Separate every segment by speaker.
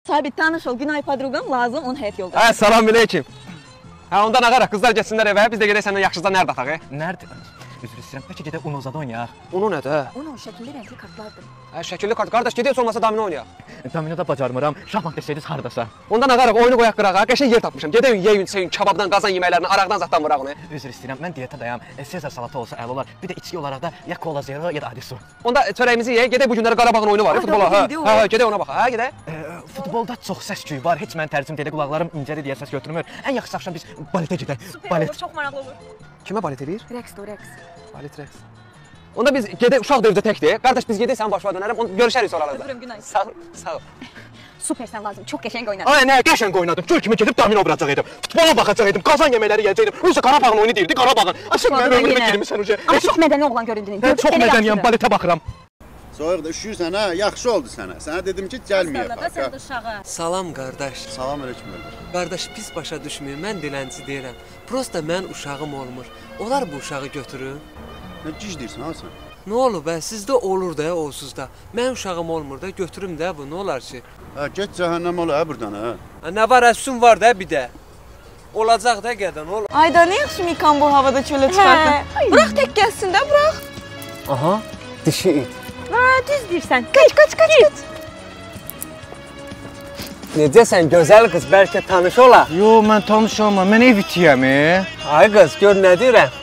Speaker 1: Sabit tanış ol, Günay podrugam lazım, onun həyat yoldaşı.
Speaker 2: Hə, salam aleyküm. Hə, ondan ağaraq, qızlar getsinlər evə, biz də gedək səndən yaxşıca nərd ataq.
Speaker 3: Nerede? Üzr istəyirəm, bəlkə gedək Unozada oynayaq.
Speaker 2: Onu nədir?
Speaker 1: Onun şəkilli renkli kartlardır.
Speaker 2: Hə, şəkilli kart. Qardaş, gedək heç olmasa domino oynayaq.
Speaker 3: Domino da bacarmıram, şahmat desəydiniz hardasa.
Speaker 2: Ondan ağaraq, oyunu qoyaq qırağa, qəşəng yer tapmışam. Gedək yeyin, seyin, kababdan, qazan yeməklərini, araqdan zatdan vuraq onu.
Speaker 3: Üzr istəyirəm, mən diyetədayam. Sezar salatı olsa əla olar. Bir də içki olaraq da ya kola zero ya da adi su.
Speaker 2: Onda çörəyimizi yeyək, gedək bu günləri Qarabağın oyunu var, futbola. Hə, gedək ona bax. Hə, gedək.
Speaker 3: Futbolda çox səs-küy var. Heç mən tərcüm edə qulaqlarım incədir deyə səs götürmür. Ən yaxşı axşam biz baletə gedək.
Speaker 1: Balet. Çox maraqlı olur.
Speaker 2: Kimə balet eləyir?
Speaker 1: Rəqsdir, rəqs.
Speaker 2: Balet rəqs. Onda biz gedək, uşaq da evdə təkdir. Qardaş, biz gedək, sənin başına dönərəm. Görüşərik sonralarda.
Speaker 1: Öpürüm, Günay.
Speaker 2: Sağ ol, sağ ol.
Speaker 1: Supersən lazım, çox qəşəng oynadın.
Speaker 3: Ay, nə qəşəng oynadım. Gör kimi gedib domino vuracaq idim. Futbola baxacaq idim. Qazan yeməkləri yeyəcəkdim. Yoxsa Qarabağın oyunu deyirdi, Qarabağın. Aşıq mənim ömrümə girmisən uca.
Speaker 1: Amma çox mədəni oğlan göründün.
Speaker 3: Çox mədəniyəm, baletə baxıram.
Speaker 4: Soyuqda üşüyürsən hə, yaxşı oldu sənə. Sənə dedim ki, gəlməyək.
Speaker 1: Sən də uşağa.
Speaker 5: Salam qardaş.
Speaker 4: Salam aleyküm qardaş.
Speaker 5: Qardaş pis başa düşmür. Mən dilənçi deyirəm. Prosta mən uşağım olmur. Olar bu uşağı götürün.
Speaker 4: Nə gic deyirsən ha sən?
Speaker 5: Nə olur bə? Sizdə olur da, olsuz da. Mən uşağım olmur da, götürüm də bu. Nə olar ki?
Speaker 4: Hə, get cəhənnəm ola hə burdan hə.
Speaker 5: Nə var, əfsun var da bir də. Olacaq da qədən, olur.
Speaker 1: Ayda nə yaxşı Mikan bu havada çölə çıxartın. Bırax tək gəlsin də, bırax.
Speaker 2: Aha, dişi it.
Speaker 1: Ha, düz deyirsən. Qaç.
Speaker 2: Necəsən, gözəl qız, bəlkə tanış olaq.
Speaker 3: Yo, mən tanış olmam. Mən ev itiyəm.
Speaker 2: Ay qız, gör nə deyirəm.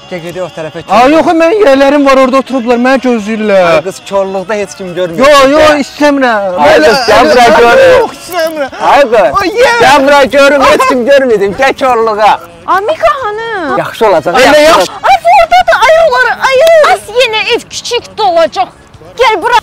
Speaker 2: Gəl gedək o tərəfə.
Speaker 3: Ay, yox, mən yerlərim var, orada oturublar, mənə gözləyirlər.
Speaker 2: Ay qız, korluqda heç kim görmür.
Speaker 3: Yo, istəmirəm.
Speaker 2: Ay qız, gəl bura görüm.
Speaker 3: Yox, istəmirəm.
Speaker 2: Ay qız, gəl bura görüm, heç kim görmədim, gəl korluğa.
Speaker 1: Mika hanım.
Speaker 2: Yaxşı olacaq,
Speaker 3: Ay,
Speaker 2: yaxşı.
Speaker 1: Ay, oradadır ayıları, ayı. As yenə ev kiçik dolacaq. Gəl bura.